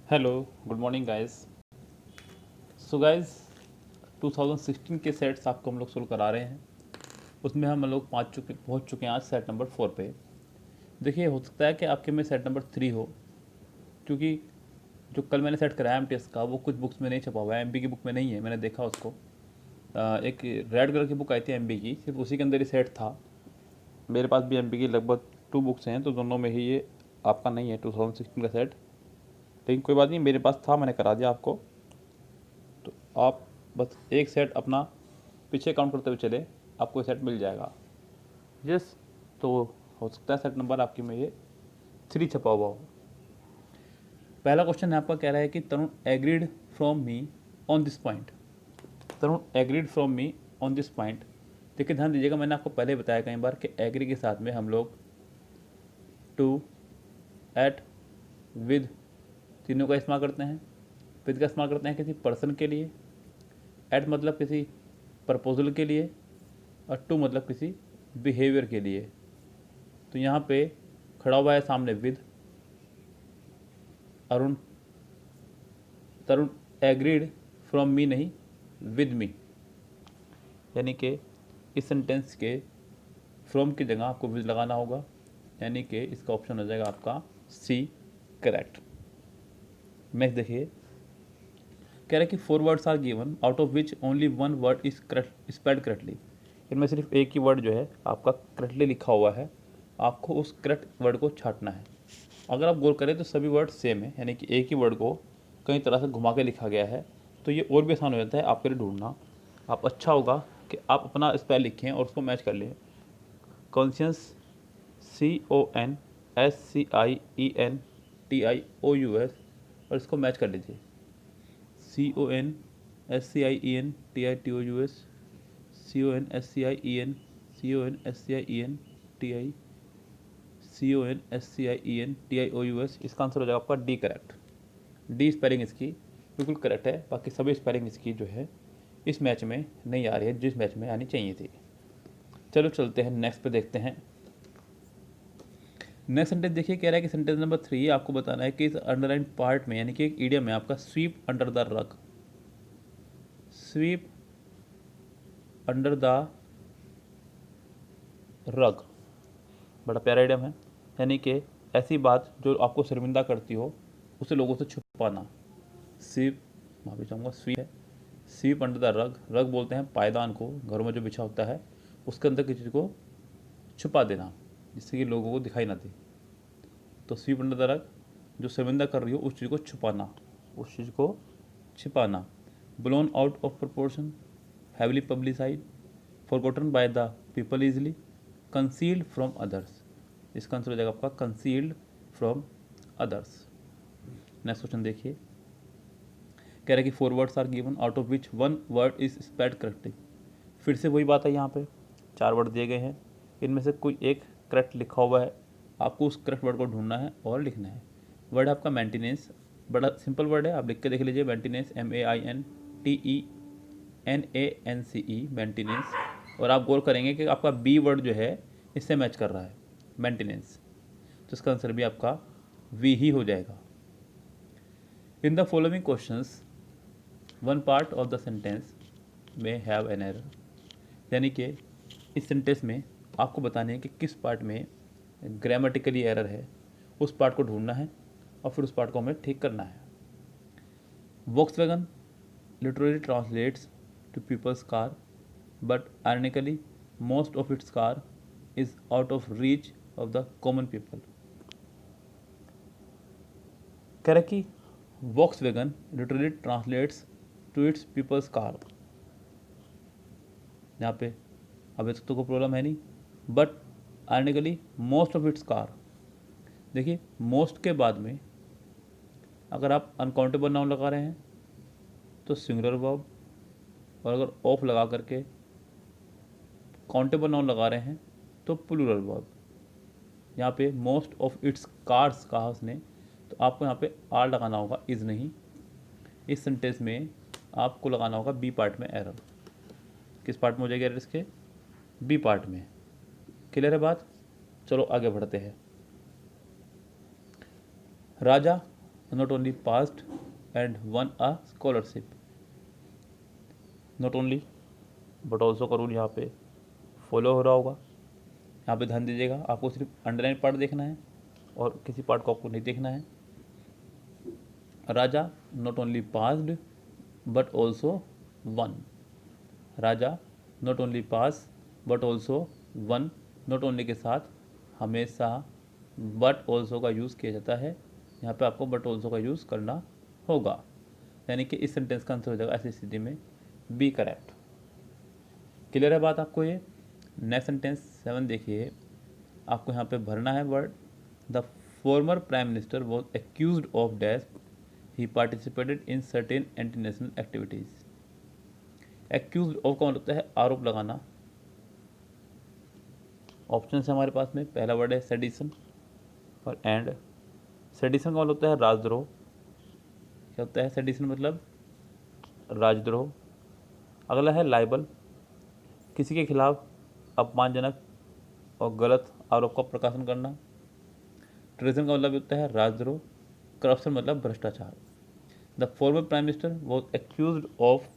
Hello, good morning guys. So guys, 2016 के sets आपको हम लोग सोल्व करा रहे हैं। उसमें हम लोग पहुंच चुके हैं आज सेट नंबर 4 पे। देखिए, हो सकता है कि आपके में सेट नंबर 3 हो, क्योंकि जो कल मैंने सेट कराया एमटीएस का वो कुछ बुक्स में नहीं छपा हुआ है, एमबी की बुक में नहीं है। मैंने देखा उसको। एक रेड कलर की बुक आई थी एमबी की, सिर्फ उसी के अंदर ही सेट था। मेरे पास भी एमबी की लगभग 2 बुक्स हैं, तो दोनों में ही ये आपका नहीं है 2016 का सेट। लेकिन कोई बात नहीं, मेरे पास था, मैंने करा दिया आपको। तो आप बस एक सेट अपना पीछे काउंट करते हुए चले, आपको सेट मिल जाएगा। यस, तो हो सकता है सेट नंबर आपकी में ये 3 छपा हुआ हो। पहला क्वेश्चन है आपका, कह रहा है कि Tarun agreed from me on this point. Tarun agreed from me on this point. देखिए, ध्यान दीजिएगा, मैंने आपको पहले बताया कई बार कि एग्री के साथ में हम लोग टू, एट, विद तीनों का इस्तेमाल करते हैं। विद का इस्तेमाल करते हैं किसी पर्सन के लिए, एट मतलब किसी प्रपोजल के लिए, और टू मतलब किसी बिहेवियर के लिए। तो यहाँ पे खड़ा हुआ है सामने with. Arun Tarun agreed from मी नहीं, विद मी। यानी कि इस सेंटेंस के फ्रॉम की जगह आपको विद लगाना होगा, यानी कि इसका ऑप्शन हो जाएगा आपका सी, करेक्ट। नेक्स्ट देखिए, कह रहा है कि 4 words are given out of which only 1 word is correct spelled correctly. इनमें सिर्फ एक ही वर्ड जो है आपका करेक्टली लिखा हुआ है, आपको उस करेक्ट वर्ड को छांटना है। अगर आप गौर करें तो सभी वर्ड सेम है, यानी कि एक ही वर्ड को कई तरह से घुमा के लिखा गया है, तो ये और भी आसान हो जाता है आपके लिए ढूंढना। आप अच्छा होगा कि आप अपना स्पेल लिखें और उसको मैच कर लें। कॉन्शियस, CONSCIENTIOUS, और इसको मैच कर लीजिए। CONSCIENTIOUS, CONSCIENTIOUS, इसका आंसर हो जाएगा आपका डी, करेक्ट। डी स्पेलिंग इसकी बिल्कुल करेक्ट है, बाकी सभी स्पेलिंग इसकी जो है इस मैच में नहीं आ रही है जिस मैच में आनी चाहिए थी। चलो चलते हैं नेक्स्ट पे, देखते हैं। नेक्स्ट सेंटेंस देखिए, कह रहा है कि सेंटेंस नंबर 3 आपको बताना है कि इस अंडरलाइन पार्ट में, यानी कि एक ईडियम है आपका, SVEEP under the rug. SVEEP under the rug, बड़ा प्यारा ईडियम है। यानी कि ऐसी बात जो आपको शर्मिंदा करती हो उसे लोगों से छुपाना। स्वीप, माफी चाहूँगा, स्वीप है। स्वीप अंडर द रग, रग बोलते हैं पायदान को, घरों में जो बिछा होता है उसके अंदर किसी चीज़ को छुपा देना जिससे कि लोगों को दिखाई ना दे। तो स्वीप अंडर द रग, जो शर्मिंदा कर रही हो उस चीज़ को छुपाना, उस चीज़ को छिपाना। Blown out of proportion, heavily publicised, forgotten by the people easily, concealed from others. इसका आंसर हो जाएगा आपका concealed from others. Next question देखिए, कह रहा है कि 4 words are given out of which 1 word is spelled correctly. फिर से वही बात है, यहाँ पे 4 वर्ड दिए गए हैं, इनमें से कोई एक करेक्ट लिखा हुआ है, आपको उस करेक्ट वर्ड को ढूंढना है और लिखना है। वर्ड है आपका मेंटेनेंस, बड़ा सिंपल वर्ड है, आप लिख के देख लीजिए। Maintenance, MAINTENANCE, maintenance. और आप गौर करेंगे कि आपका बी वर्ड जो है इससे मैच कर रहा है, मेंटेनेंस, तो इसका आंसर भी आपका वी ही हो जाएगा। In the following questions one part of the sentence में हैव एन एरर। यानी कि इस सेंटेंस में आपको बताने है कि किस पार्ट में ग्रामेटिकली एरर है, उस पार्ट को ढूंढना है और फिर उस पार्ट को हमें ठीक करना है। Volkswagen literally translates to people's car, but ironically, most of its car is out of reach of the common people. कह रहा कि Volkswagen literally translates to its people's car, यहाँ पे अभी तक तो कोई प्रॉब्लम है नहीं, but ironically most of its car. देखिए, मोस्ट के बाद में अगर आप अनकाउंटेबल नाउन लगा रहे हैं तो सिंगुलर वर्ब, और अगर ऑफ लगा करके काउंटेबल नाउन लगा रहे हैं तो प्लूरल वर्ब। यहाँ पे मोस्ट ऑफ इट्स कार्स कहा उसने, तो आपको यहाँ पे आर लगाना होगा, इज़ नहीं। इस सेंटेंस में आपको लगाना होगा बी पार्ट में एरर। किस पार्ट में हो जाएगा एरर इसके? बी पार्ट में। क्लियर है बात? चलो आगे बढ़ते हैं। Raja not only passed and won a scholarship. Not only but also का रूल यहाँ पे फॉलो हो रहा होगा। यहाँ पे ध्यान दीजिएगा, आपको सिर्फ अंडरलाइन पार्ट देखना है और किसी पार्ट को आपको नहीं देखना है। Raja not only passed but also won. Raja not only pass but also won. Not only के साथ हमेशा बट ऑल्सो का यूज़ किया जाता है। यहाँ पे आपको बट ऑल्सो का यूज़ करना होगा, यानी कि इस सेंटेंस का आंसर हो जाएगा ऐसी स्थिति में बी करेक्ट। क्लियर है बात आपको ये? नेक्स्ट सेंटेंस 7 देखिए, आपको यहाँ पे भरना है word. The former prime minister was accused of dash, he participated in certain anti national activities. Accuse of का मतलब होता है आरोप लगाना। ऑप्शन है हमारे पास में, पहला वर्ड है सेडिशन और एंड। सेडिशन का मतलब होता है राजद्रोह। क्या होता है सेडिशन मतलब? राजद्रोह। अगला है लाइबल, किसी के खिलाफ अपमानजनक और गलत आरोप का प्रकाशन करना। ट्रेजन का मतलब होता है राजद्रोह। करप्शन मतलब भ्रष्टाचार। The former prime minister was accused of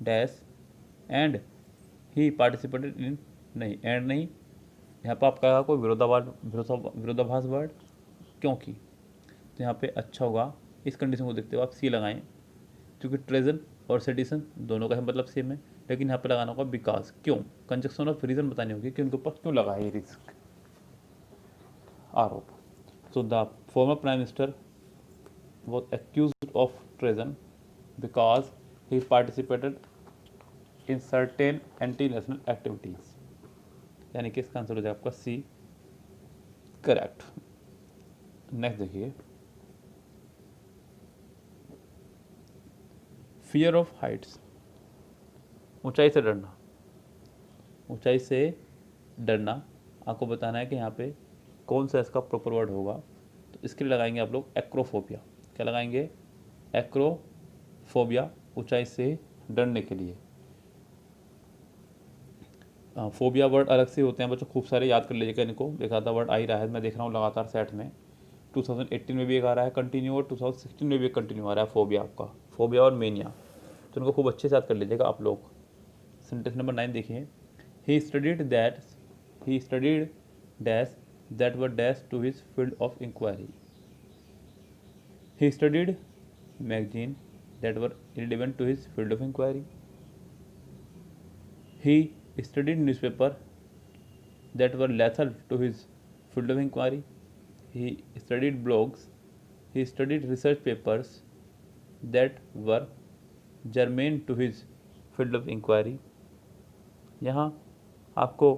dash and he participated इन, नहीं एंड नहीं, यहाँ पर आपका कोई विरोधाभास वर्ड, क्योंकि तो यहाँ पे अच्छा होगा इस कंडीशन को देखते हुए आप सी लगाएं, क्योंकि ट्रेजन और सेडिशन दोनों का है मतलब सेम है, लेकिन यहाँ पे लगाना होगा बिकॉज। क्यों? कंजक्शन ऑफ रीजन बतानी होगी कि उनके ऊपर क्यों लगा है ये रिस्क आरोप। So the former prime minister was accused of treason because he participated in certain anti national activities, यानी कि इसका आंसर हो जाएगा आपका सी करेक्ट। नेक्स्ट देखिए, फियर ऑफ हाइट्स, ऊंचाई से डरना। ऊंचाई से डरना आपको बताना है कि यहाँ पे कौन सा इसका प्रॉपर वर्ड होगा, तो इसके लिए लगाएंगे आप लोग एक्रोफोबिया। क्या लगाएंगे? एक्रोफोबिया, ऊंचाई से डरने के लिए। फोबिया वर्ड अलग से होते हैं बच्चों, खूब सारे याद कर लीजिएगा इनको। एक आधा वर्ड आ ही रहा है, मैं देख रहा हूँ लगातार सेट में। 2018 में भी एक आ रहा है कंटिन्यू और 2016 में भी एक कंटिन्यू आ रहा है फोबिया आपका, फोबिया और मेनिया, तो इनको खूब अच्छे से याद कर लीजिएगा आप लोग। सेंटेंस नंबर 9 देखिए, he studied dash that were dash to his field of inquiry. He studied magazine that were relevant to his field of inquiry. He studied newspaper that were lethal to his field of inquiry. He studied blogs. He studied research papers that were germane to his field of inquiry. यहाँ आपको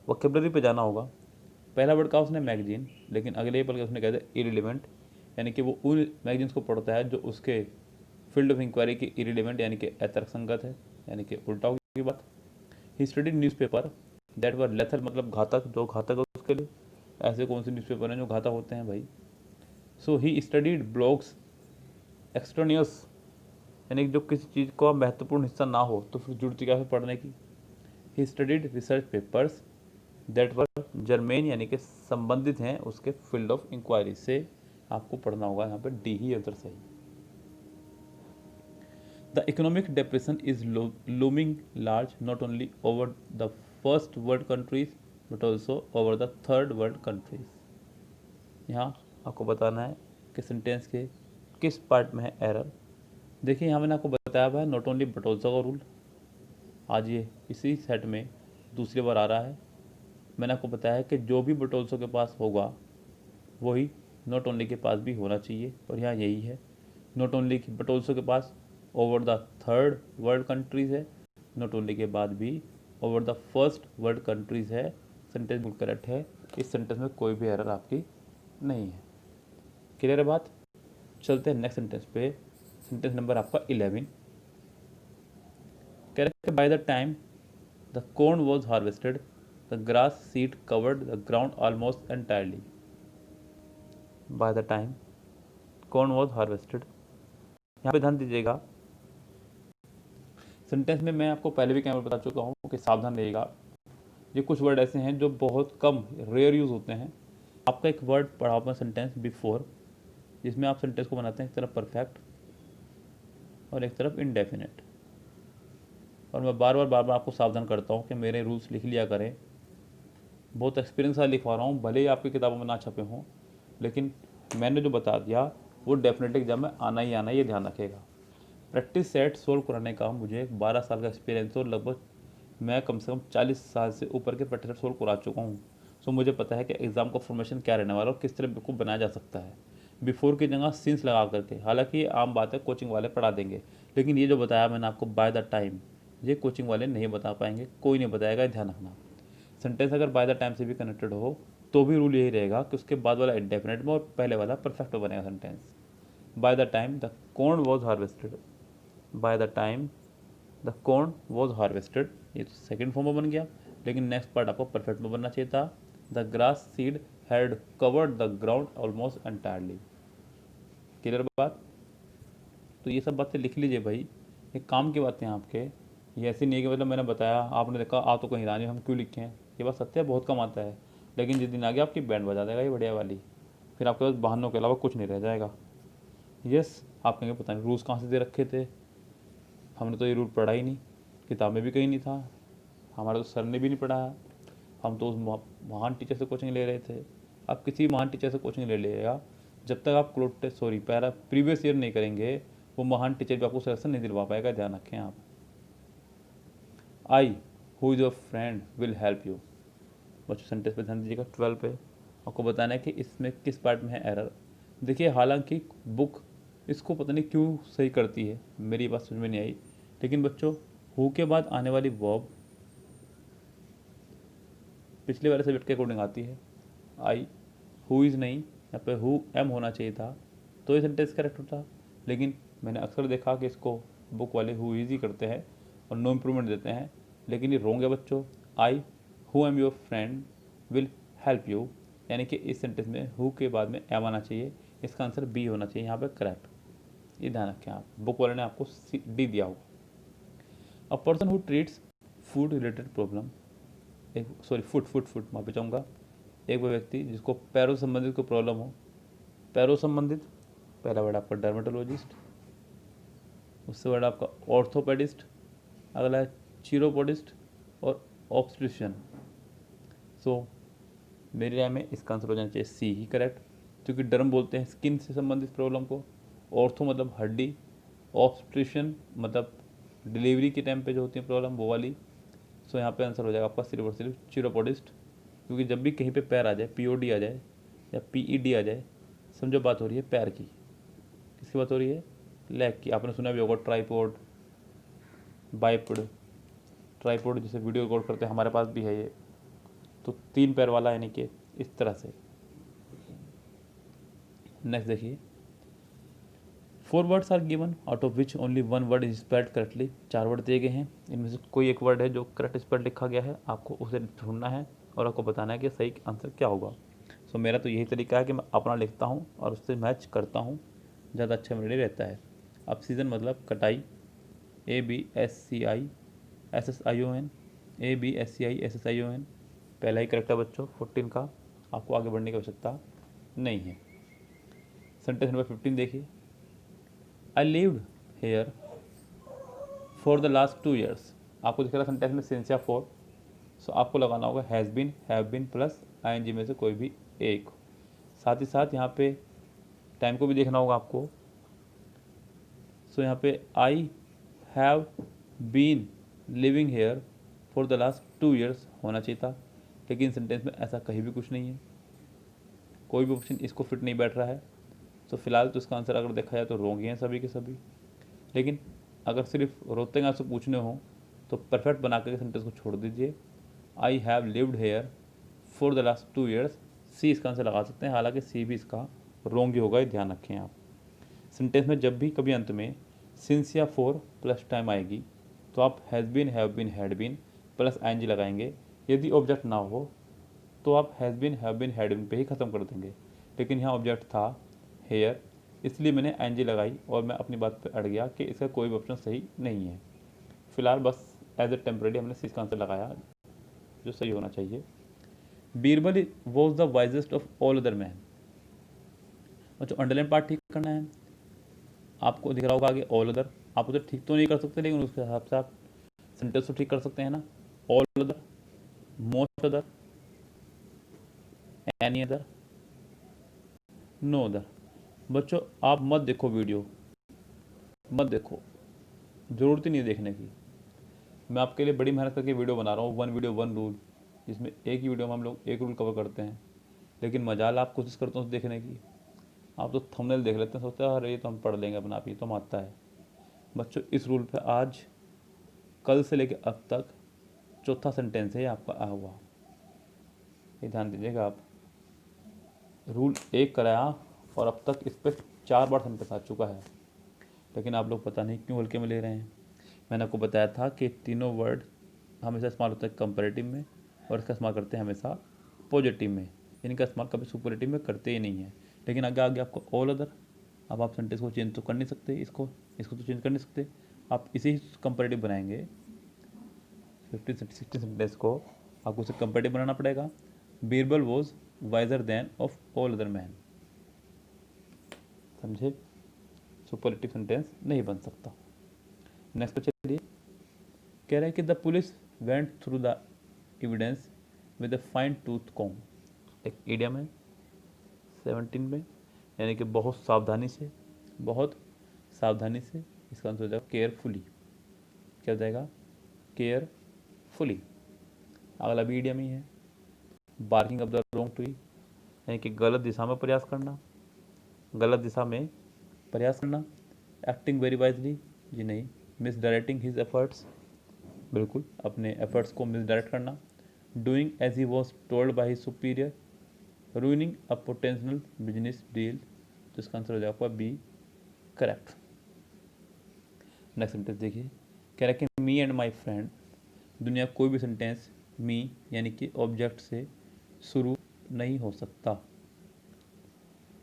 vocabulary पे जाना होगा। पहला word कहा उसने magazine, लेकिन अगले ही पल के उसने कह दिया इरिलेवेंट, यानी कि वो उन मैगजीन्स को पढ़ता है जो उसके फील्ड ऑफ इंक्वायरी के इरिलेवेंट यानी कि अतर्कसंगत है, यानी कि उल्टा होगी बात। He studied newspaper that were lethal मतलब घातक, जो घातक है उसके लिए। ऐसे कौन से न्यूज़पेपर हैं जो घातक होते हैं भाई? सो ही स्टडीड ब्लॉग्स एक्सट्रानियस, यानी जो किसी चीज़ का महत्वपूर्ण हिस्सा ना हो तो फिर जरूरत क्या है पढ़ने की। He studied research papers that were germane, यानी कि संबंधित हैं उसके फील्ड ऑफ इंक्वायरी से। आपको पढ़ना होगा यहाँ पर डी ही आंसर सही। The economic depression is looming large not only over the first world countries but also over the third world countries. यहाँ आपको बताना है कि सेंटेंस के किस पार्ट में है एरर। देखिए यहाँ मैंने आपको बताया हुआ है नॉट ओनली बट ऑल्सो का रूल, आज ये इसी सेट में दूसरी बार आ रहा है। मैंने आपको बताया है कि जो भी बट ऑल्सो के पास होगा वही नॉट ओनली के पास भी होना चाहिए, और यहाँ यही है। नॉट ओनली बट ऑल्सो के पास over the third world countries है, नॉट ओनली के बाद भी over the first world countries है। सेंटेंस बिल्कुल करेक्ट है, इस सेंटेंस में कोई भी एरर आपकी नहीं है। क्लियर है बात? चलते हैं नेक्स्ट सेंटेंस पे। सेंटेंस नंबर आपका 11। Correct, by the time the corn was harvested the grass seed covered the ground almost entirely. By the time corn was harvested, यहाँ पे ध्यान दीजिएगा। सेंटेंस में मैं आपको पहले भी कैमरा बता चुका हूँ कि सावधान रहिएगा। ये कुछ वर्ड ऐसे हैं जो बहुत कम रेयर यूज़ होते हैं। आपका एक वर्ड पढ़ा हुआ सेंटेंस बिफोर, जिसमें आप सेंटेंस को बनाते हैं एक तरफ परफेक्ट और एक तरफ इनडेफिनेट। और मैं बार बार आपको सावधान करता हूँ कि मेरे रूल्स लिख लिया करें। बहुत एक्सपीरियंस से लिखवा रहा हूँ, भले ही आपकी किताबों में ना छपे हों, लेकिन मैंने जो बता दिया वो डेफिनेटली एग्जाम में आना ही आना, ये ध्यान रखेगा। प्रैक्टिस सेट सोल्व कराने का मुझे 12 साल का एक्सपीरियंस और लगभग मैं कम से कम 40 साल से ऊपर के प्रैक्टिस सेट सोल्व करा चुका हूँ। सो मुझे पता है कि एग्ज़ाम का फॉर्मेशन क्या रहने वाला और किस तरह को बनाया जा सकता है, बिफोर की जगह सीन्स लगा करके। हालांकि ये आम बात है, कोचिंग वाले पढ़ा देंगे, लेकिन ये जो बताया मैंने आपको बाय द टाइम, ये कोचिंग वाले नहीं बता पाएंगे, कोई नहीं बताएगा, ध्यान रखना। सेंटेंस अगर बाय द टाइम से भी कनेक्टेड हो तो भी रूल यही रहेगा कि उसके बाद वाला इंडेफिनेट में और पहले वाला परफेक्ट में बनेगा sentence. By the time the corn was harvested, by the time the corn was harvested, ये तो सेकेंड फॉर्म में बन गया, लेकिन नेक्स्ट पार्ट आपको परफेक्ट में बनना चाहिए था। The grass seed had covered the ground almost entirely. Clear बात? तो ये सब बातें लिख लीजिए भाई, ये काम की बातें हैं आपके। ये ऐसी नहीं है कि मतलब मैंने बताया आपने देखा आ तो कहीं रानी हम क्यों लिखे हैं। ये बात सत्य है, बहुत कम आता है, लेकिन जिस दिन आ गया आपकी बैंड बजा देगा ये बढ़िया वाली, फिर आपके पास बहानों के अलावा कुछ नहीं रह जाएगा। यस, आप कहेंगे पता नहीं रूल्स कहाँ से दे रखे थे, हमने तो ये रूल पढ़ा ही नहीं, किताब में भी कहीं नहीं था, हमारा तो सर ने भी नहीं पढ़ाया, हम तो उस महान टीचर से कोचिंग ले रहे थे। आप किसी महान टीचर से कोचिंग ले लीजिएगा, जब तक आप प्रीवियस ईयर नहीं करेंगे, वो महान टीचर भी आपको सिलेक्शन नहीं दिलवा पाएगा, ध्यान रखें आप। I who is your friend will help you. बच्चों सेंटेंस पे ध्यान दीजिएगा, 12 पे आपको बताना है कि इसमें किस पार्ट में है एरर। देखिए हालांकि बुक इसको पता नहीं क्यों सही करती है, मेरी बात समझ में नहीं आई, लेकिन बच्चों हु के बाद आने वाली वर्ब पिछले वाले सब्जेक्ट के अकॉर्डिंग आती है। आई हु इज़ नहीं, यहाँ पे हु एम होना चाहिए था, तो ये सेंटेंस करेक्ट होता। लेकिन मैंने अक्सर देखा कि इसको बुक वाले हु इज़ ही करते हैं और नो इम्प्रूवमेंट देते हैं, लेकिन ये रोंग है बच्चों। I who am your friend will help you, यानी कि इस सेंटेंस में हु के बाद में एम आना चाहिए, इसका आंसर बी होना चाहिए यहाँ पे करेक्ट। ये ध्यान रखें आप, बुक वाले ने आपको डी दिया होगा। A person who treats food related problem, एक फुट माफी चाहूँगा, एक वो व्यक्ति जिसको पैरों संबंधित कोई प्रॉब्लम हो। पैरों संबंधित पहला वर्ड आपका डर्मेटोलॉजिस्ट, उससे वर्ड आपका ऑर्थोपेडिस्ट, अगला है चीरोपोडिस्ट और ऑब्स्ट्रिशियन। सो मेरी राय में इसका आंसर हो जाना चाहिए सी ही करेक्ट, क्योंकि डर्म बोलते हैं स्किन से संबंधित प्रॉब्लम को, ऑर्थो मतलब हड्डी, ऑब्स्ट्रिशन मतलब डिलीवरी के टाइम पे जो होती है प्रॉब्लम वो वाली। सो यहाँ पे आंसर हो जाएगा आपका सिर्फ और सिर्फ चीरोपोडिस्ट, क्योंकि जब भी कहीं पे पैर आ जाए, पीओडी आ जाए या पीईडी आ जाए, समझो बात हो रही है पैर की। किसकी बात हो रही है? लेग की। आपने सुना भी होगा ट्राईपोड, बाइपोड। ट्राईपोड जैसे वीडियो रिकॉर्ड करते हैं, हमारे पास भी है ये, तो 3 पैर वाला, यानी कि इस तरह से। नेक्स्ट देखिए, 4 words are given out of which only 1 word is spelled correctly. 4 word दिए गए हैं, इनमें से कोई एक वर्ड है जो करेक्ट स्पेल्ड लिखा गया है, आपको उसे ढूंढना है और आपको बताना है कि सही आंसर क्या होगा। सो मेरा तो यही तरीका है कि मैं अपना लिखता हूँ और उससे मैच करता हूँ, ज़्यादा अच्छा मेरे लिए रहता है। अब सीज़न मतलब कटाई, ABSCISSION, ABSCISSION, पहला ही करेक्ट है बच्चों 14 का, आपको आगे बढ़ने की आवश्यकता नहीं है। सेंटेंस नंबर 15 देखिए, I lived here for the last 2 years. आपको दिख रहा है सेंटेंस में सिंस या फॉर, सो आपको लगाना होगा has been, have been plus ING में से कोई भी एक। साथ ही साथ यहाँ पे टाइम को भी देखना होगा आपको। सो यहाँ पे I have been living here for the last 2 years होना चाहिए था, लेकिन सेंटेंस में ऐसा कहीं भी कुछ नहीं है, कोई भी ऑप्शन इसको फिट नहीं बैठ रहा है। तो फिलहाल तो इसका आंसर अगर देखा जाए तो रोंग ही हैं सभी के सभी। लेकिन अगर सिर्फ रोते से पूछने हो तो परफेक्ट बना करके सेंटेंस को छोड़ दीजिए। I have lived here for the last 2 years, see इसका आंसर लगा सकते हैं, हालांकि सी भी इसका रोंग ही होगा, ये ध्यान रखें आप। सेंटेंस में जब भी कभी अंत में सिंस या फॉर प्लस टाइम आएगी तो आप has been, have been, had been plus ING लगाएंगे। यदि ऑब्जेक्ट ना हो तो आप has been, have been, had been पे ही ख़त्म कर देंगे, लेकिन यहाँ ऑब्जेक्ट था हेयर, इसलिए मैंने आईएनजी लगाई और मैं अपनी बात पर अड़ गया कि इसका कोई भी ऑप्शन सही नहीं है। फिलहाल बस एज ए टेम्परेरी हमने सी का आंसर लगाया जो सही होना चाहिए। Birbal was the wisest of all other man. अच्छा, अंडरलाइन पार्ट ठीक करना है। आपको दिख रहा होगा आगे ऑल अदर। आप उधर ठीक तो नहीं कर सकते, लेकिन उसके हिसाब से आप सेंटेंस तो ठीक कर सकते हैं ना। All other, most other, any other, no other. बच्चों आप मत देखो वीडियो, मत देखो, ज़रूरत ही नहीं है देखने की। मैं आपके लिए बड़ी मेहनत करके वीडियो बना रहा हूँ, वन वीडियो वन रूल, जिसमें एक ही वीडियो में हम लोग एक रूल कवर करते हैं। लेकिन मजाल आप कोशिश करते हो देखने की, आप तो थंबनेल देख लेते हैं, सोचते हैं अरे ये तो हम पढ़ लेंगे अपना आप, ये तो हम आता है। बच्चों इस रूल पे आज कल से लेकर अब तक चौथा सेंटेंस है आपका आया हुआ, ये ध्यान दीजिएगा आप। रूल एक कराया और अब तक इस पर 4 बार सेंटेंस आ चुका है, लेकिन आप लोग पता नहीं क्यों हल्के में ले रहे हैं। मैंने आपको बताया था कि तीनों वर्ड हमेशा इस्तेमाल होता है कंपैरेटिव में, और इसका इस्तेमाल करते हैं हमेशा पॉजिटिव में, इनका इस्तेमाल कभी सुपरलेटिव में करते ही नहीं है। लेकिन आगे आगे आपको ऑल अदर, अब आप सेंटेंस को चेंज तो कर नहीं सकते, इसको तो चेंज कर नहीं सकते, आप इसे ही कंपैरेटिव बनाएंगे। 15-16 सेंटेंस को आपको उसे कंपैरेटिव बनाना पड़ेगा। Birbal was visor then of all other man, समझे? सुपरलेटिव सेंटेंस नहीं बन सकता। नेक्स्ट पे चलिए, कह रहा है कि the police went through the evidence with a fine tooth comb. एक इडियम है 17 में, यानी कि बहुत सावधानी से, बहुत सावधानी से। इसका आंसर हो जाएगा केयरफुली। क्या हो जाएगा? केयरफुली। अगला भी इडियम ही है, barking of the wrong tree, यानी कि गलत दिशा में प्रयास करना, गलत दिशा में प्रयास करना। एक्टिंग वेरी वाइजली, जी नहीं। मिसडायरेक्टिंग हिज एफर्ट्स, बिल्कुल अपने एफर्ट्स को मिसडायरेक्ट करना। Doing as he was told by his superior, ruining a potential business deal. तो इसका आंसर हो जाएगा आपका बी, करेक्ट। नेक्स्ट सेंटेंस देखिए, कह रहा है कि मी एंड माई फ्रेंड। दुनिया कोई भी सेंटेंस मी यानी कि ऑब्जेक्ट से शुरू नहीं हो सकता।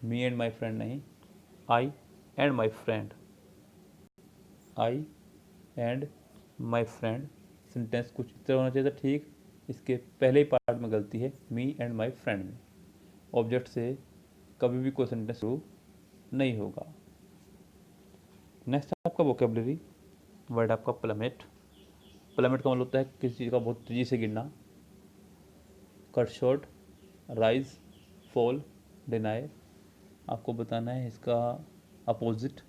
मी एंड माई फ्रेंड नहीं, I and my friend, I and my friend. Sentence कुछ इस तरह होना चाहिए था, ठीक। इसके पहले ही पार्ट में गलती है, मी एंड माई फ्रेंड में ऑब्जेक्ट से कभी भी कोई सेंटेंस शुरू नहीं होगा। नेक्स्ट आपका वोकेबलरी वर्ड आपका प्लमेट। प्लमेट का मतलब होता है किसी चीज़ का बहुत तेज़ी से गिरना। Cut short, rise, fall, deny. आपको बताना है इसका अपोजिट,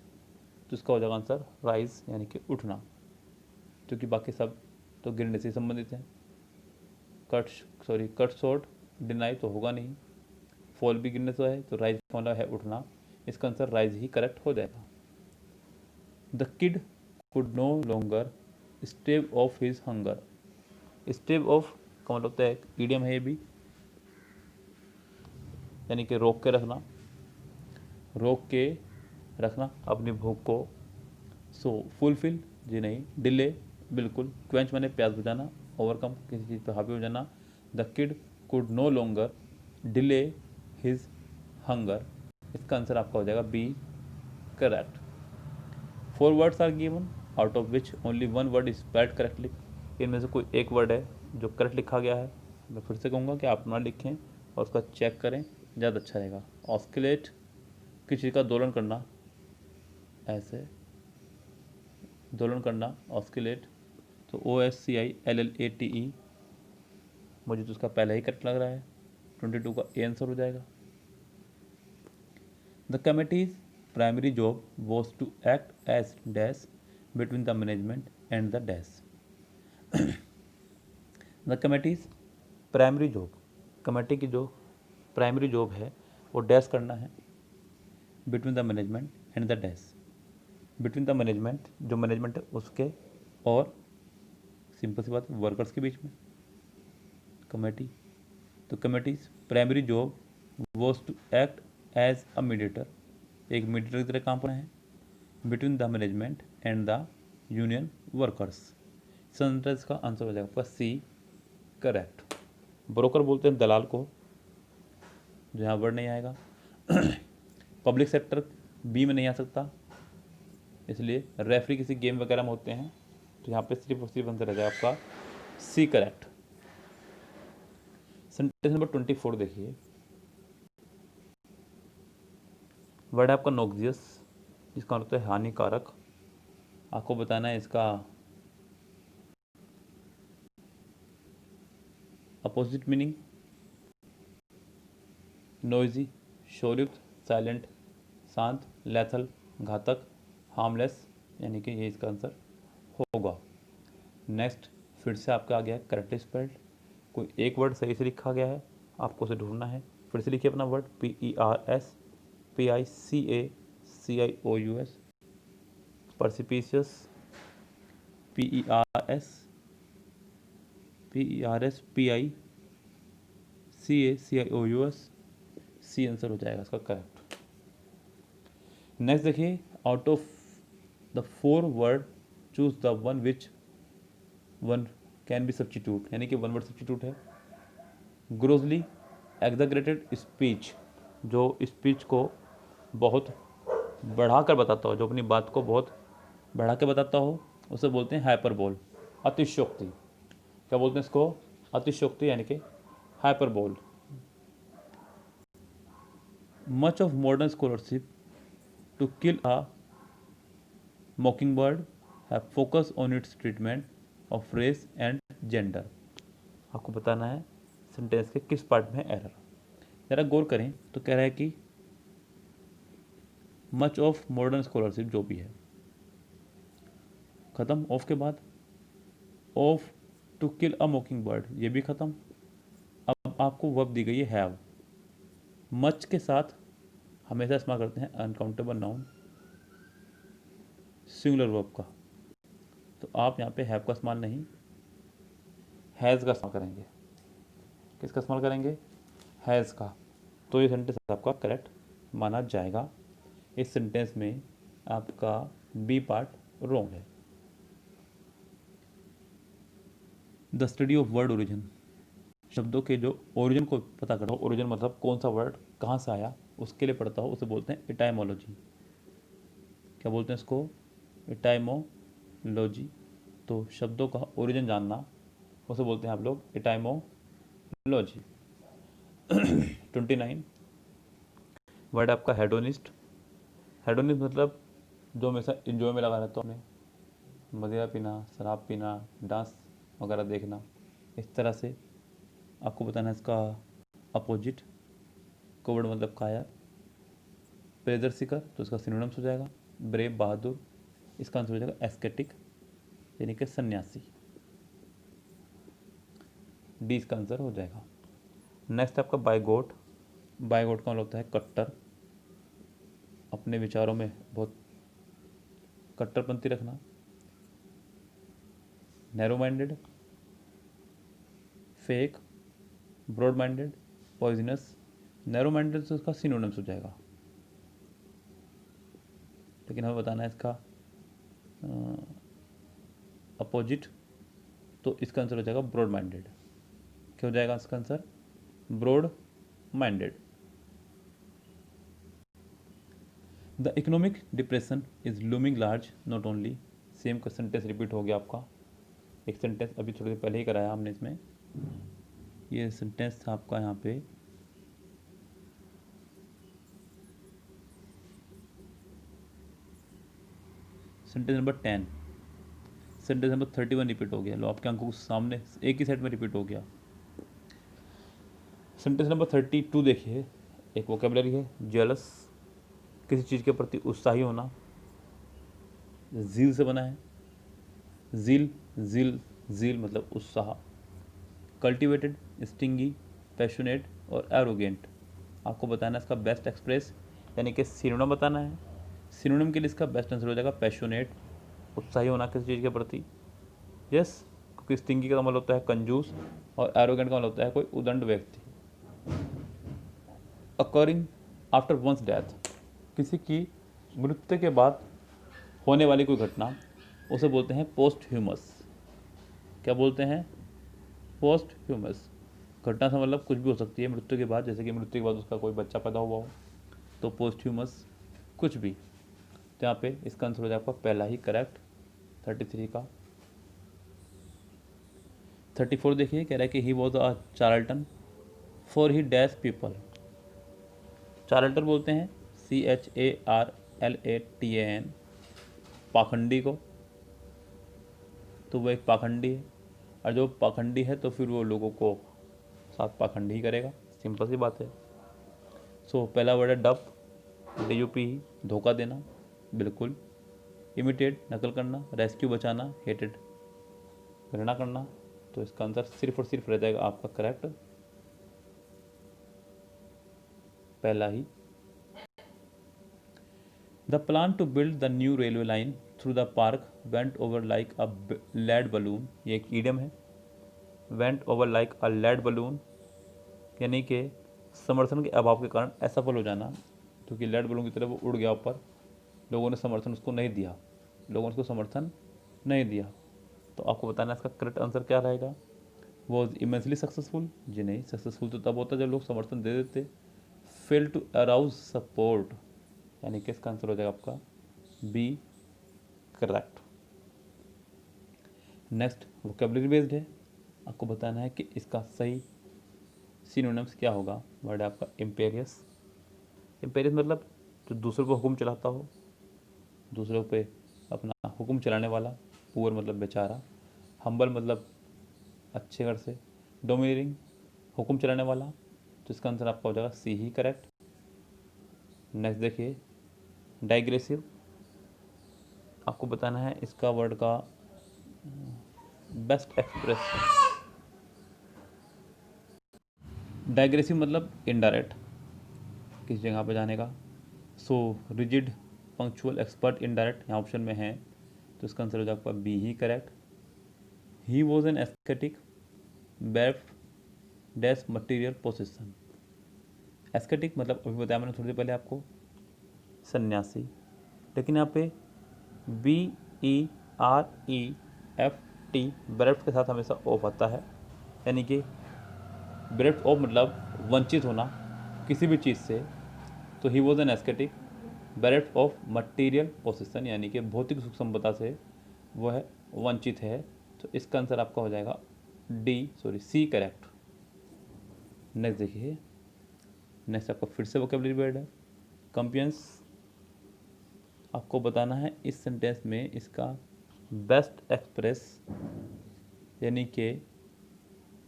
तो इसका हो जाएगा आंसर राइज, यानी कि उठना, क्योंकि बाकी सब तो गिरने से संबंधित हैं। कट शॉर्ट, डिनाई तो होगा नहीं, फॉल भी गिरने से है, तो राइज वाला है उठना, इसका आंसर राइज ही करेक्ट हो जाएगा। The kid could no longer stave off his hunger. Stave off का मतलब होता है ईडियम है ये भी, यानी कि रोक के रखना, रोक के रखना अपनी भूख को। सो फुलफिल, जी नहीं। डिले, बिल्कुल। क्वेंच मैंने प्यास बुझाना, ओवरकम किसी चीज़ पर हावी हो जाना। The kid could no longer delay his hunger, इसका आंसर आपका हो जाएगा B, correct. 4 words are given out of which only 1 word is spelled correctly. इनमें से कोई एक वर्ड है जो करेक्ट लिखा गया है। मैं फिर से कहूँगा कि आप ना लिखें और उसका चेक करें, ज़्यादा अच्छा रहेगा। ऑस्किलेट, किसी चीज़ का दोलन करना, ऐसे दोलन करना, ऑस्किलेट। तो OSCILLATE, मुझे तो उसका पहले ही करेक्ट लग रहा है, 22 का ए आंसर हो जाएगा। The committee's primary job was to act as dash between the management and the dash. The committee's primary job, committee की जो प्राइमरी जॉब है वो डैश करना है, between the management and the dash. Between the management, जो management है उसके, और सिंपल सी बात है वर्कर्स के बीच में कमेटी। तो committee's primary job was to act as a mediator, एक मीडिएटर की तरह काम करना है, between the management and the union workers. Sentence का आंसर हो जाएगा आपका सी, करेक्ट। ब्रोकर बोलते हैं दलाल को, जो यहाँ वर्ड नहीं आएगा। पब्लिक सेक्टर बी में नहीं आ सकता, इसलिए रेफरी किसी गेम वगैरह में होते हैं, तो यहाँ पे सिर्फ और सिर्फ आंसर आ जाएगा आपका सी, करेक्ट। सेंटेंस नंबर 24 देखिए, वर्ड है आपका नोक्सियस, जिसका मतलब है हानिकारक। आपको बताना है इसका अपोजिट मीनिंग। नोइजी, शोरयुक्त, साइलेंट, शांत, लैथल, घातक, हार्मलेस, यानी कि ये इसका आंसर होगा। नेक्स्ट फिर से आपका आ गया है करेक्टली स्पेल्ड। कोई एक वर्ड सही से लिखा गया है, आपको उसे ढूंढना है। फिर से लिखिए अपना word PERSPICACIOUS, perspicacious, PERSPICACIOUS, C answer हो जाएगा इसका करेक्ट। नेक्स्ट देखिए, out of the 4 word choose the one which one can be substitute, यानी कि वन वर्ड सब्स्टिट्यूट है। ग्रोसली एग्जैगरेटेड स्पीच, जो स्पीच को बहुत बढ़ा कर बताता हो, जो अपनी बात को बहुत बढ़ा के बताता हो, उसे बोलते हैं हाइपरबोल, अतिशयोक्ति। क्या बोलते हैं इसको? अतिशयोक्ति, यानी कि hyperbole. Much of modern scholarship to kill a mockingbird have focus on its treatment of race and gender. आपको बताना है सेंटेंस के किस पार्ट में एरर। ज़रा गौर करें तो कह रहा है कि मच ऑफ मॉडर्न स्कॉलरशिप जो भी है, ख़त्म, ऑफ के बाद of to kill a mockingbird, ये भी ख़त्म। अब आपको वर्ब दी गई है हैव। मच के साथ हमेशा इस्तेमाल करते हैं अनकाउंटेबल नाउन सिंगुलर वर्ब का, तो आप यहाँ पे हैव का इस्तेमाल नहीं, हैज़ का इस्तेमाल करेंगे। किसका इस्तेमाल करेंगे? हैज़ का। तो ये सेंटेंस आपका करेक्ट माना जाएगा। इस सेंटेंस में आपका बी पार्ट रॉन्ग है। The study of word origin, शब्दों के जो ओरिजिन को पता करता हो, ओरिजिन मतलब कौन सा वर्ड कहाँ से आया, उसके लिए पढ़ता हो, उसे बोलते हैं इटाइमोलॉजी। क्या बोलते हैं इसको? इटाइमोलॉजी। तो शब्दों का ओरिजिन जानना, उसे बोलते हैं आप लोग इटाइमोलॉजी। 29 वर्ड आपका हेडोनिस्ट। हेडोनिस्ट मतलब जो हमेशा इंजॉय में लगा रहता हो, अपने मदिरा पीना, शराब पीना, डांस वगैरह देखना, इस तरह से। आपको बताना है इसका अपोजिट। कोवर्ड मतलब कायर। प्लेजर सीकर, तो इसका सिनोनिम्स हो जाएगा ब्रेव, बहादुर। इसका आंसर हो जाएगा एस्केटिक, यानी कि सन्यासी। डी इसका आंसर हो जाएगा। नेक्स्ट आपका बायगोट। बायगोट का मतलब होता है कट्टर, अपने विचारों में बहुत कट्टरपंथी रखना। Narrow minded, fake, broad minded, poisonous. Narrow minded से उसका सिनोनिम्स हो जाएगा, लेकिन हमें बताना है इसका अपोजिट। तो इसका आंसर हो जाएगा ब्रॉड माइंडेड। क्या हो जाएगा इसका answer? Broad minded. The economic depression is looming large not only. Same का सेंटेंस रिपीट हो गया आपका। एक सेंटेंस अभी थोड़ी देर पहले ही कराया हमने इसमें। ये सेंटेंस था आपका यहाँ पे sentence number 10। Sentence number 31 repeat हो गया। लो आपके आंखों के सामने एक ही सेट में रिपीट हो गया। सेंटेंस नंबर 32 देखिए, एक वोकेबलरी है जेलस, किसी चीज़ के प्रति उत्साही होना, जील से बना है। जील जील जील मतलब उत्साह। कल्टिवेटेड, स्टिंगी, पैशनेट और एरोगेंट। आपको बताना है इसका बेस्ट एक्सप्रेस, यानी कि सिनोनिम बताना है। सिनोनिम के लिए इसका बेस्ट आंसर हो जाएगा पैशनेट, उत्साही होना किसी चीज़ के प्रति। यस, क्योंकि स्टिंगी का मतलब होता है कंजूस और एरोगेंट का मतलब होता है कोई उदंड व्यक्ति। अकरिंग आफ्टर वंस डेथ, किसी की मृत्यु के बाद होने वाली कोई घटना, उसे बोलते हैं पोस्ट ह्यूमस। क्या बोलते हैं? Post humus. घटना से मतलब कुछ भी हो सकती है मृत्यु के बाद, जैसे कि मृत्यु के बाद उसका कोई बच्चा पैदा हुआ हो, तो पोस्ट ह्यूमस कुछ भी। तो यहाँ पे इसका आंसर हो जाएगा आपका पहला ही करेक्ट 33 का। 34 देखिए, कह रहा है कि he was a Charlton for he dash people. Charlton बोलते हैं CHARLATAN, पाखंडी को, तो वो एक पाखंडी है, और जो पाखंडी है तो फिर वो लोगों को साथ पाखंडी ही करेगा, सिंपल सी बात है। सो पहला वर्ड है डप, DUP, धोखा देना, बिल्कुल। इमिटेट, नकल करना। रेस्क्यू, बचाना। हेटेड, घृणा करना। तो इसका आंसर सिर्फ और सिर्फ रह जाएगा आपका करेक्ट, पहला ही। The plan to build the new railway line through the park went over like a lead balloon, ये एक ईडियम है। Went over like a lead balloon यानी कि समर्थन के अभाव के कारण असफल हो जाना, क्योंकि लेड बलून की तरह वो उड़ गया ऊपर, लोगों ने समर्थन उसको नहीं दिया, लोगों ने उसको समर्थन नहीं दिया। तो आपको बताना इसका करेक्ट आंसर क्या रहेगा। वॉज इमेंसली सक्सेसफुल, जी नहीं, सक्सेसफुल तो तब होता जब लोग समर्थन दे देते। फेल टू अराउज सपोर्ट, यानी कि इसका आंसर हो जाएगा आपका B, correct. Next vocabulary based है, आपको बताना है कि इसका सही सिनोनिम्स क्या होगा। वर्ड है आपका इम्पेरियस। इम्पेरियस मतलब जो दूसरों पर हुक्म चलाता हो, दूसरों पे अपना हुक्म चलाने वाला। पुअर मतलब बेचारा। हम्बल मतलब अच्छे घर से। डोमिनियरिंग, हुक्म चलाने वाला। तो इसका आंसर आपका हो जाएगा सी ही, करेक्ट। नेक्स्ट देखिए डाइग्रेसिव, आपको बताना है इसका वर्ड का बेस्ट एक्सप्रेस। डाइग्रेसिव मतलब इनडायरेक्ट, किस जगह पे जाने का। So rigid, punctual, expert, indirect यहाँ ऑप्शन में है, तो इसका आंसर हो जाएगा आपका बी ही, correct. He was an aesthetic बेफ डैश मटीरियल पोजिशन। एस्थेटिक मतलब अभी बताया मैंने थोड़ी देर पहले आपको, सन्यासी। लेकिन यहाँ पे BEREFT बेरेफ्ट के साथ हमेशा ऑफ आता है, यानी कि बेरेफ्ट ऑफ मतलब वंचित होना किसी भी चीज़ से। तो he was an aesthetic bereft of material position, यानी कि भौतिक सुख संपदा से वो है वंचित है। तो इसका आंसर आपका हो जाएगा सी, करेक्ट। नेक्स्ट देखिए, नेक्स्ट आपका फिर से वोकेबलरी वर्ड है कंपियंस। आपको बताना है इस सेंटेंस में इसका बेस्ट एक्सप्रेस, यानी कि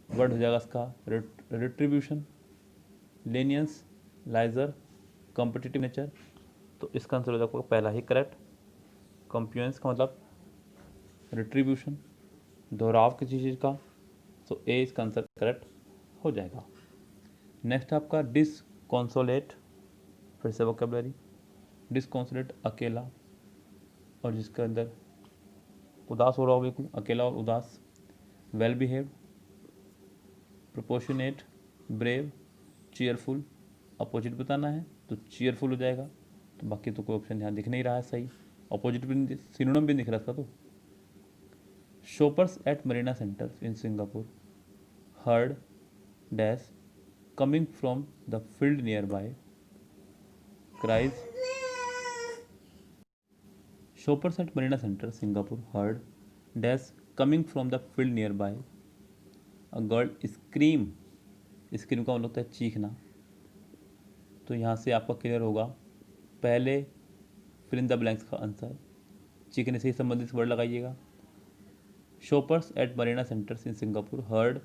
वर्ड हो जाएगा इसका रिट्रीब्यूशन, लेनियंस, लाइजर, कॉम्पिटिटिव नेचर। तो इसका आंसर हो जाएगा पहला ही, करेक्ट। कंप्यूएंस का मतलब रिट्रीब्यूशन, दोहराव किसी चीज़ का। तो ए इसका आंसर करेक्ट हो जाएगा। नेक्स्ट आपका डिसकॉन्सोलेट, फिर से वोकेबलरी। डिसकॉन्सोलेट अकेला, और जिसके अंदर उदास हो रहा हो बिल्कुल, अकेला और उदास। Well behaved, proportionate, brave, cheerful. Opposite बताना है तो चीयरफुल हो जाएगा। तो बाकी तो कोई ऑप्शन यहाँ दिख नहीं रहा है सही, अपोजिट भी सिनोनिम भी दिख रहा था। तो shoppers at Marina centre in Singapore heard dash coming from the field nearby cries. Shoppers at Marina centre Singapore heard dash coming from the field nearby a girl scream. Scream का मतलब होता है चीखना। तो यहाँ से आपका clear होगा, पहले फिल इन द ब्लैंक्स का आंसर चीखने से ही संबंधित वर्ड लगाइएगा। Shoppers at Marina centres in Singapore heard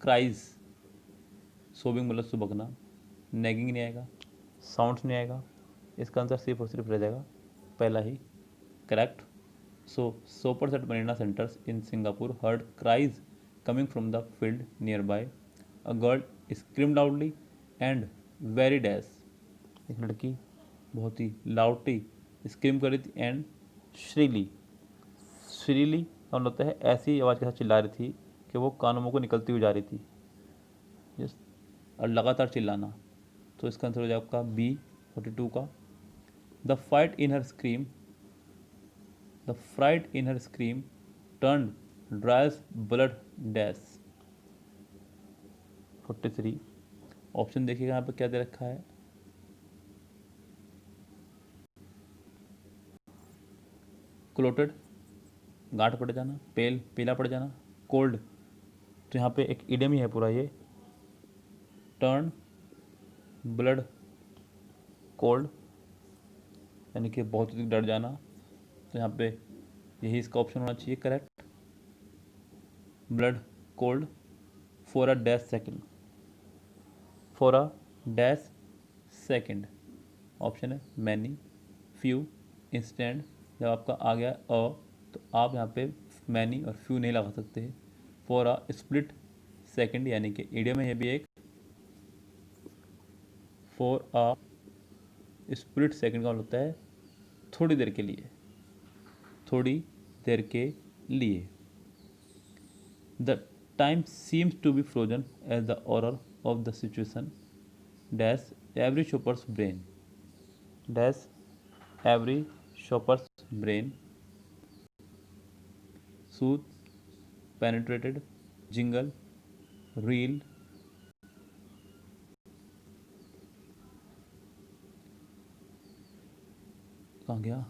cries, sobbing मतलब सुबकना। नेगिंग नहीं आएगा, साउंड्स नहीं आएगा, इसका आंसर सिर्फ और सिर्फ रह जाएगा पहला ही, correct. So shoppers at Marina centres in Singapore heard cries coming from the field nearby a girl scream loudly and very dash. एक लड़की बहुत ही लाउडली स्क्रीम कर रही थी एंड श्रीली। श्रीली का मतलब होता है ऐसी आवाज़ के साथ चिल्ला रही थी कि वो कानों को निकलती हुई जा रही थी, यस, और लगातार चिल्लाना। तो इसका आंसर हो जाएगा आपका B42 का। The fight in her scream, the fright in her scream turn dries blood dash. 43 option देखिएगा यहाँ पे क्या दे रखा है। क्लोटेड, गांठ पड़ जाना। पेल, पीला पड़ जाना। कोल्ड, तो यहाँ पे एक इडियम ही है पूरा ये, टर्न ब्लड कोल्ड। यानी कि बहुत अधिक डर जाना, तो यहाँ पे यही इसका ऑप्शन होना चाहिए correct. Blood cold for a dash second, for a dash second option है मैनी, फ्यू, इंस्टेंट। जब आपका आ गया तो आप यहाँ पे मैनी और फ्यू नहीं लगा सकते। फॉर अ स्प्लिट सेकेंड यानी कि इडियम है ये भी एक। फॉर अ स्प्लिट सेकेंड का मतलब होता है थोड़ी देर के लिए, थोड़ी देर के लिए। The time seems to be frozen as the horror of the situation dash every shoppers brain, dash every shoppers brain, sooth, penetrated, jingle, reel, कहाँ गया,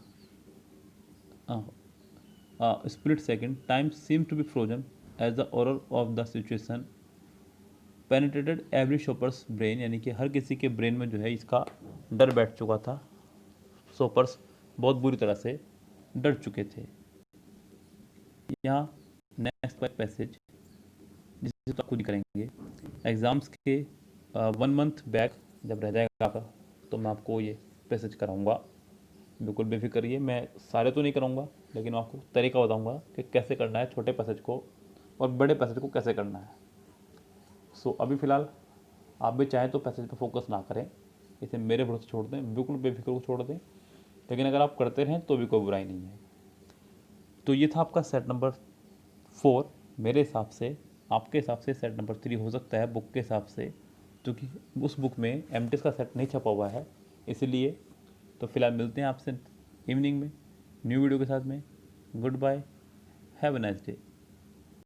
split second, time seemed to be frozen as the horror of the situation penetrated every shopper's brain, यानी कि हर किसी के brain में जो है इसका डर बैठ चुका था। शॉपर्स बहुत बुरी तरह से डर चुके थे। यहाँ नेक्स्ट पैसेज जिसे तो आप खुद ही करेंगे। एग्ज़ाम्स के 1 मंथ बैक जब रह जाएगा आपका, तो मैं आपको ये पैसेज कराऊंगा। बिल्कुल बेफिक्र रहिए, मैं सारे तो नहीं कराऊंगा, लेकिन मैं आपको तरीका बताऊंगा कि कैसे करना है छोटे पैसेज को और बड़े पैसेज को कैसे करना है। सो अभी फ़िलहाल आप भी चाहें तो पैसेज पर फोकस ना करें, इसे मेरे भरोसे छोड़ दें, बिल्कुल बेफिक्र को छोड़ दें। लेकिन अगर आप करते रहें तो भी कोई बुराई नहीं है। तो ये था आपका सेट नंबर 4। मेरे हिसाब से, आपके हिसाब से सेट नंबर 3 हो सकता है बुक के हिसाब से, क्योंकि उस बुक में एमटीएस का सेट नहीं छपा हुआ है इसलिए। तो फिलहाल मिलते हैं आपसे इवनिंग में न्यू वीडियो के साथ में। Goodbye, have a nice day.